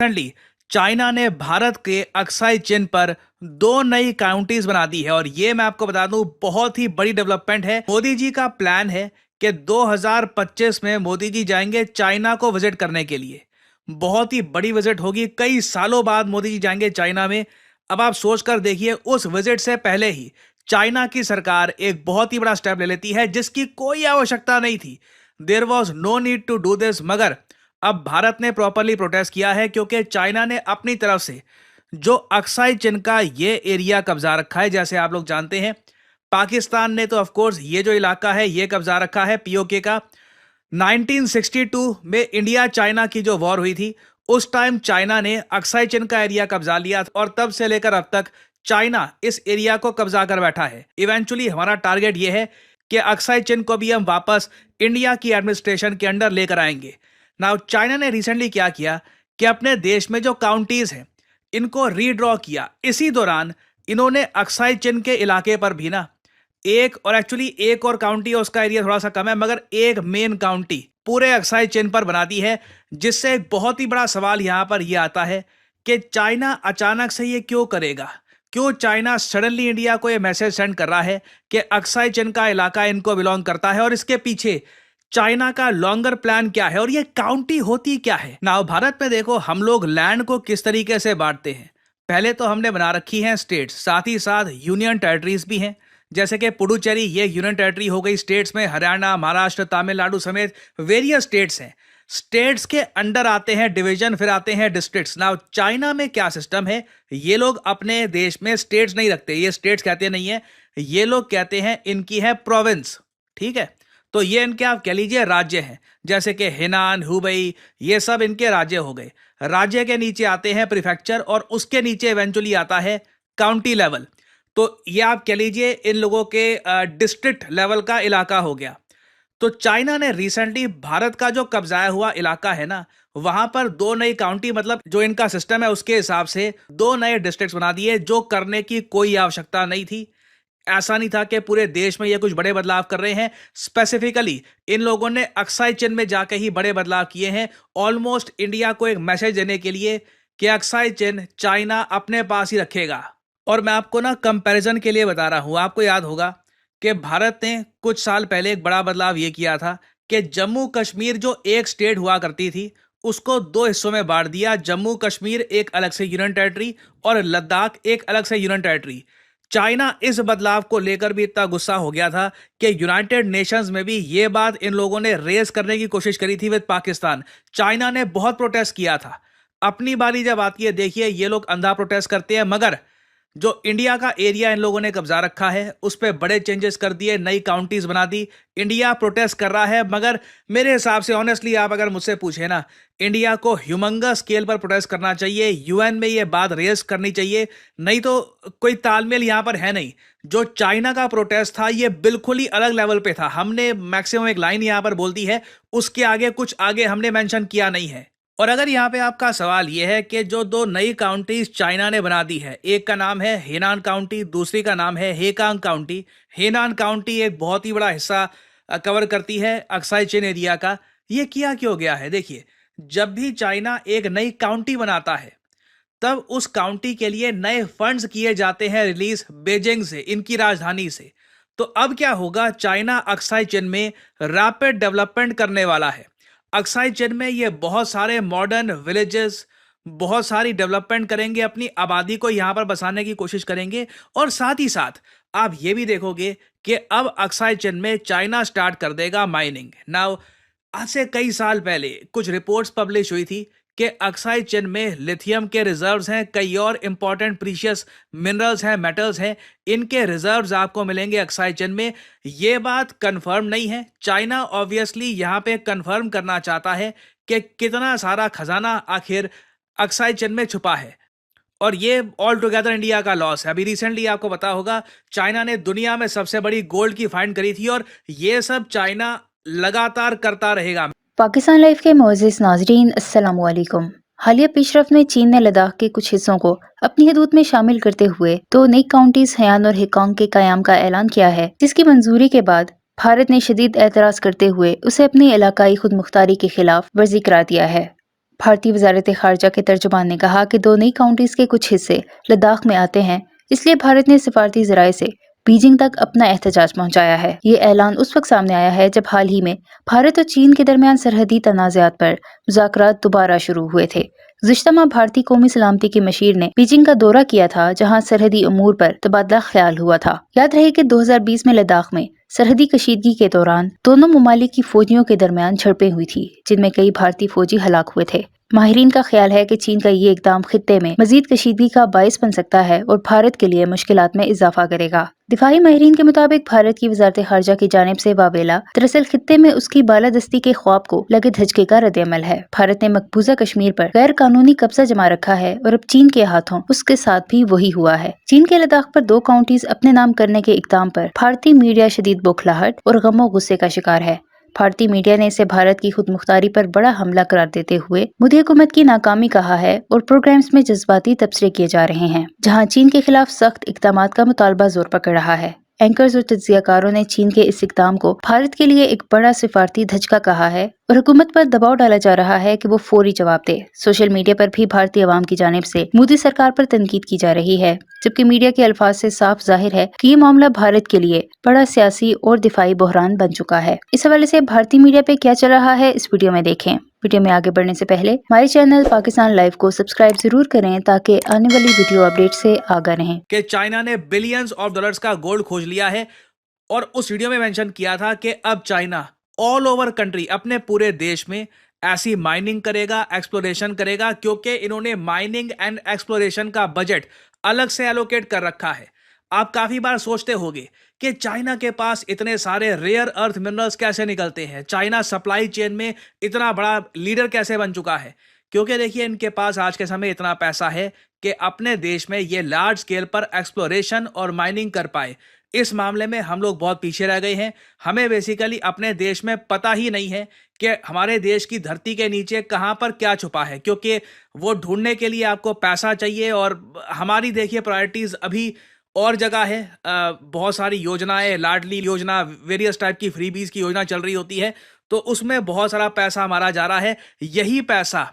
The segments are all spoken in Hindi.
रिसेंटली चाइना ने भारत के अक्साई चिन पर दो नई काउंटीज बना दी है और ये मैं आपको बता दूं बहुत ही बड़ी डेवलपमेंट है। मोदी जी का प्लान है कि 2025 में मोदी जी जाएंगे चाइना को विजिट करने के लिए। बहुत ही बड़ी विजिट होगी, कई सालों बाद मोदी जी जाएंगे चाइना में। अब आप सोच कर देखिए, उस विजिट से पहले ही चाइना की सरकार एक बहुत ही बड़ा स्टेप ले लेती है जिसकी कोई आवश्यकता नहीं थी। There was no need to do this, मगर अब भारत ने प्रॉपरली प्रोटेस्ट किया है क्योंकि चाइना ने अपनी तरफ से जो अक्साई चिन का ये एरिया कब्जा रखा है। जैसे आप लोग जानते हैं, पाकिस्तान ने तो ऑफ कोर्स ये जो इलाका है ये कब्जा रखा है पीओके का। 1962 में इंडिया चाइना की जो वॉर हुई थी उस टाइम चाइना ने अक्साई चिन का एरिया कब्जा लिया और तब से लेकर अब तक चाइना इस एरिया को कब्जा कर बैठा है। इवेंचुअली हमारा टारगेट ये है कि अक्साई चिन को भी हम वापस इंडिया की एडमिनिस्ट्रेशन के अंडर लेकर आएंगे। नाउ चाइना ने रिसेंटली क्या किया कि अपने देश में जो काउंटीज हैं इनको रीड्रॉ किया। इसी दौरान इन्होंने अक्साई चिन के इलाके पर भी ना एक और काउंटी है, उसका एरिया थोड़ा सा कम है, मगर एक मेन काउंटी पूरे अक्साई चिन पर बना दी है। जिससे एक बहुत ही बड़ा सवाल यहां पर यह आता है कि चाइना अचानक से ये क्यों करेगा। क्यों चाइना सडनली इंडिया को यह मैसेज सेंड कर रहा है कि अक्साई चिन का इलाका इनको बिलोंग करता है, और इसके पीछे चाइना का लॉन्गर प्लान क्या है और ये काउंटी होती क्या है। नाउ भारत में देखो, हम लोग लैंड को किस तरीके से बांटते हैं। पहले तो हमने बना रखी है स्टेट्स, साथ ही साथ यूनियन टेरिटरीज भी हैं। जैसे कि पुडुचेरी ये यूनियन टेरिटरी हो गई। स्टेट्स में हरियाणा, महाराष्ट्र, तमिलनाडु समेत वेरियस स्टेट्स हैं। स्टेट्स के अंडर आते हैं डिवीजन, फिर आते हैं डिस्ट्रिक्ट्स। नाउ चाइना में क्या सिस्टम है, ये लोग अपने देश में स्टेट्स नहीं रखते, ये स्टेट्स कहते नहीं है, ये लोग कहते हैं इनकी है प्रोविंस। ठीक है, तो ये इनके आप कह लीजिए राज्य हैं। जैसे कि हेनान, हुबई, ये सब इनके राज्य हो गए। राज्य के नीचे आते हैं प्रीफेक्चर और उसके नीचे इवेंचुअली आता है काउंटी लेवल। तो ये आप कह लीजिए इन लोगों के डिस्ट्रिक्ट लेवल का इलाका हो गया। तो चाइना ने रिसेंटली भारत का जो कब्जाया हुआ इलाका है ना, वहां पर दो नई काउंटी, मतलब जो इनका सिस्टम है उसके हिसाब से दो नए डिस्ट्रिक्ट्स बना दिए, जो करने की कोई आवश्यकता नहीं थी। ऐसा नहीं था कि पूरे देश में ये कुछ बड़े बदलाव कर रहे हैं। स्पेसिफिकली इन लोगों ने अक्साई चिन में जाके ही बड़े बदलाव किए हैं, ऑलमोस्ट इंडिया को एक मैसेज देने के लिए कि अक्साई चिन चाइना अपने पास ही रखेगा। और मैं आपको ना कंपैरिजन के लिए बता रहा हूं, आपको याद होगा कि भारत ने कुछ साल पहले एक बड़ा बदलाव ये किया था कि जम्मू कश्मीर जो एक स्टेट हुआ करती थी उसको दो हिस्सों में बांट दिया। जम्मू कश्मीर एक अलग से यूनियन टेरिटरी और लद्दाख एक अलग से यूनियन टेरिटरी। चाइना इस बदलाव को लेकर भी इतना गुस्सा हो गया था कि यूनाइटेड नेशंस में भी ये बात इन लोगों ने रेज करने की कोशिश करी थी विद पाकिस्तान। चाइना ने बहुत प्रोटेस्ट किया था। अपनी बारी जब आती है, देखिए ये लोग अंधा प्रोटेस्ट करते हैं, मगर जो इंडिया का एरिया इन लोगों ने कब्जा रखा है उस पर बड़े चेंजेस कर दिए, नई काउंटीज बना दी। इंडिया प्रोटेस्ट कर रहा है, मगर मेरे हिसाब से ऑनेस्टली आप अगर मुझसे पूछे ना, इंडिया को ह्यूमंगस स्केल पर प्रोटेस्ट करना चाहिए, यूएन में ये बात रेज करनी चाहिए। नहीं तो कोई तालमेल यहाँ पर है नहीं। जो चाइना का प्रोटेस्ट था ये बिल्कुल ही अलग लेवल पे था। हमने मैक्सिमम एक लाइन यहाँ पर बोल दी है, उसके आगे कुछ आगे हमने मेंशन किया नहीं है। और अगर यहाँ पे आपका सवाल यह है कि जो दो नई काउंटीज चाइना ने बना दी है, एक का नाम है हेनान काउंटी, दूसरी का नाम है हेकांग काउंटी। हेनान काउंटी एक बहुत ही बड़ा हिस्सा कवर करती है अक्साई चिन एरिया का। ये किया क्यों गया है, देखिए जब भी चाइना एक नई काउंटी बनाता है तब उस काउंटी के लिए नए फंड्स किए जाते हैं रिलीज बेजिंग से, इनकी राजधानी से। तो अब क्या होगा, चाइना अक्साई चिन में रैपिड डेवलपमेंट करने वाला है। अक्साई चिन में ये बहुत सारे मॉडर्न विलेजेस, बहुत सारी डेवलपमेंट करेंगे, अपनी आबादी को यहाँ पर बसाने की कोशिश करेंगे। और साथ ही साथ आप ये भी देखोगे कि अब अक्साई चिन में चाइना स्टार्ट कर देगा माइनिंग। नाउ आज से कई साल पहले कुछ रिपोर्ट्स पब्लिश हुई थी कि अक्साई चिन में लिथियम के रिजर्व्स हैं, कई और इंपॉर्टेंट प्रीशियस मिनरल्स हैं, मेटल्स हैं, इनके रिजर्व्स आपको मिलेंगे अक्साई चिन में। ये बात कंफर्म नहीं है। चाइना ऑब्वियसली यहाँ पे कंफर्म करना चाहता है कि कितना सारा खजाना आखिर अक्साई चिन में छुपा है, और ये ऑल टुगेदर इंडिया का लॉस है। अभी रिसेंटली आपको पता होगा चाइना ने दुनिया में सबसे बड़ी गोल्ड की फाइंड करी थी, और ये सब चाइना लगातार करता रहेगा। पाकिस्तान लाइव के मोअज़्ज़िज़ नाज़रीन, अस्सलामु अलैकुम। हालिया पेशरफ में चीन ने लद्दाख के कुछ हिस्सों को अपनी हदूद में शामिल करते हुए दो नई काउंटीज हयान और हेकांग के कयाम का ऐलान किया है, जिसकी मंजूरी के बाद भारत ने शदीद एतराज करते हुए उसे अपनी इलाकाई खुद मुख्तारी के खिलाफ वर्जी करार दिया है। भारतीय वजारत खारजा के तर्जुमान ने कहा कि दो नई काउंटीज के कुछ हिस्से लद्दाख में आते हैं, इसलिए भारत ने सिफारती जराये से बीजिंग तक अपना एहतजाज पहुंचाया है। ये ऐलान उस वक्त सामने आया है जब हाल ही में भारत और चीन के दरमियान सरहदी तनाज़ात पर मुज़ाकरात दोबारा शुरू हुए थे। गुज़िश्ता माह भारतीय कौमी सलामती की मशीर ने बीजिंग का दौरा किया था, जहां सरहदी अमूर पर तबादला ख्याल हुआ था। याद रहे कि 2020 में लद्दाख में सरहदी कशीदगी के दौरान दोनों ममालिक की फौजियों के दरमियान झड़पें हुई थी, जिनमें कई भारतीय फौजी हलाक हुए थे। माहिरीन का ख्याल है कि चीन का ये इकदाम खित्ते में मजीद कशीदगी का बायस बन सकता है और भारत के लिए मुश्किलात में इजाफा करेगा। दिफाई माहिरीन के मुताबिक भारत की वजारत खारजा की जानिब से वावेला दरअसल खित्ते में उसकी बालादस्ती के ख्वाब को लगे धचके का रद्द-ए-अमल है। भारत ने मकबूजा कश्मीर पर गैर कानूनी कब्जा जमा रखा है और अब चीन के हाथों उसके साथ भी वही हुआ है। चीन के लद्दाख पर दो काउंटीज अपने नाम करने के इकदाम पर भारतीय मीडिया शदीद बौखलाहट और गमो गुस्से का शिकार है। भारतीय मीडिया ने इसे भारत की खुद मुख्तारी पर बड़ा हमला करार देते हुए मोदी हुकूमत की नाकामी कहा है और प्रोग्राम्स में जज्बाती तबसरे किए जा रहे हैं, जहां चीन के खिलाफ सख्त इक़दामात का मुतालबा जोर पकड़ रहा है। एंकर्स और तज्जियाकारों ने चीन के इस इक़दाम को भारत के लिए एक बड़ा सिफारती धचका कहा है और हुकूमत पर दबाव डाला जा रहा है कि वो फौरी जवाब दे। सोशल मीडिया पर भी भारतीय अवाम की जानिब से मोदी सरकार पर तनकीद की जा रही है, जबकि मीडिया के अल्फाज से साफ जाहिर है कि ये मामला भारत के लिए बड़ा सियासी और दिफाई बहरान बन चुका है। इस हवाले से भारतीय मीडिया पे क्या चल रहा है, इस वीडियो में देखें। वीडियो में आगे बढ़ने से पहले हमारे चैनल पाकिस्तान लाइव को सब्सक्राइब जरूर करें ताकि आने वाली वीडियो अपडेट से आगाह रहें। कि चाइना ने बिलियंस ऑफ डॉलर्स का गोल्ड खोज लिया है और उस वीडियो में मेंशन किया था कि अब चाइना ऑल ओवर कंट्री अपने पूरे देश में ऐसी माइनिंग करेगा, एक्सप्लोरेशन करेगा, क्योंकि इन्होंने माइनिंग एंड एक्सप्लोरेशन का बजट अलग से एलोकेट कर रखा है। आप काफी बार सोचते होंगे कि चाइना के पास इतने सारे रेयर अर्थ मिनरल्स कैसे निकलते हैं, चाइना सप्लाई चेन में इतना बड़ा लीडर कैसे बन चुका है। क्योंकि देखिए, इनके पास आज के समय इतना पैसा है कि अपने देश में ये लार्ज स्केल पर एक्सप्लोरेशन और माइनिंग कर पाए। इस मामले में हम लोग बहुत पीछे रह गए हैं। हमें बेसिकली अपने देश में पता ही नहीं है कि हमारे देश की धरती के नीचे कहां पर क्या छुपा है, क्योंकि वो ढूंढने के लिए आपको पैसा चाहिए और हमारी देखिए प्रायोरिटीज अभी और जगह है। बहुत सारी योजनाएं, लाडली योजना, वेरियस टाइप की फ्रीबीज की योजना चल रही होती है, तो उसमें बहुत सारा पैसा हमारा जा रहा है। यही पैसा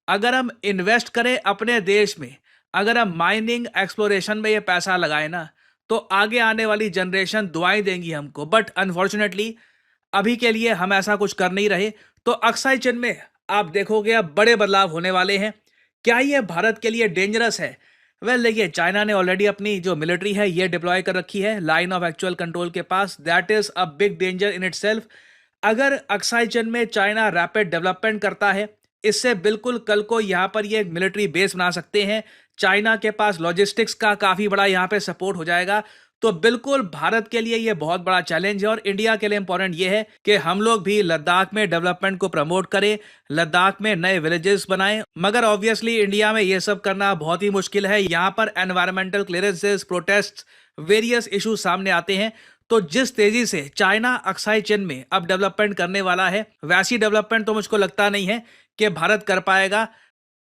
अगर हम इन्वेस्ट करें अपने देश में, अगर हम माइनिंग एक्सप्लोरेशन में ये पैसा लगाए ना, तो आगे आने वाली जनरेशन दुआएं देंगी हमको। बट अनफॉर्चुनेटली अभी के लिए हम ऐसा कुछ कर नहीं रहे। तो अक्साई चिन में आप देखोगे अब बड़े बदलाव होने वाले हैं। क्या ये भारत के लिए डेंजरस है? वेल देखिए, चाइना ने ऑलरेडी अपनी जो मिलिट्री है ये डिप्लॉय कर रखी है लाइन ऑफ एक्चुअल कंट्रोल के पास। That is a big danger in itself. अगर अक्साई चिन में चाइना रैपिड डेवलपमेंट करता है, इससे बिल्कुल कल को यहाँ पर ये मिलिट्री बेस बना सकते हैं। चाइना के पास लॉजिस्टिक्स का काफ़ी बड़ा यहाँ पे सपोर्ट हो जाएगा। तो बिल्कुल भारत के लिए ये बहुत बड़ा चैलेंज है और इंडिया के लिए इंपॉर्टेंट ये है कि हम लोग भी लद्दाख में डेवलपमेंट को प्रमोट करें, लद्दाख में नए विलेजेस बनाएं। मगर ऑब्वियसली इंडिया में ये सब करना बहुत ही मुश्किल है। यहाँ पर environmental clearances, protest, various issue सामने आते हैं। तो जिस तेजी से चाइना अक्साई चिन में अब डेवलपमेंट करने वाला है, वैसी डेवलपमेंट तो मुझको लगता नहीं है कि भारत कर पाएगा।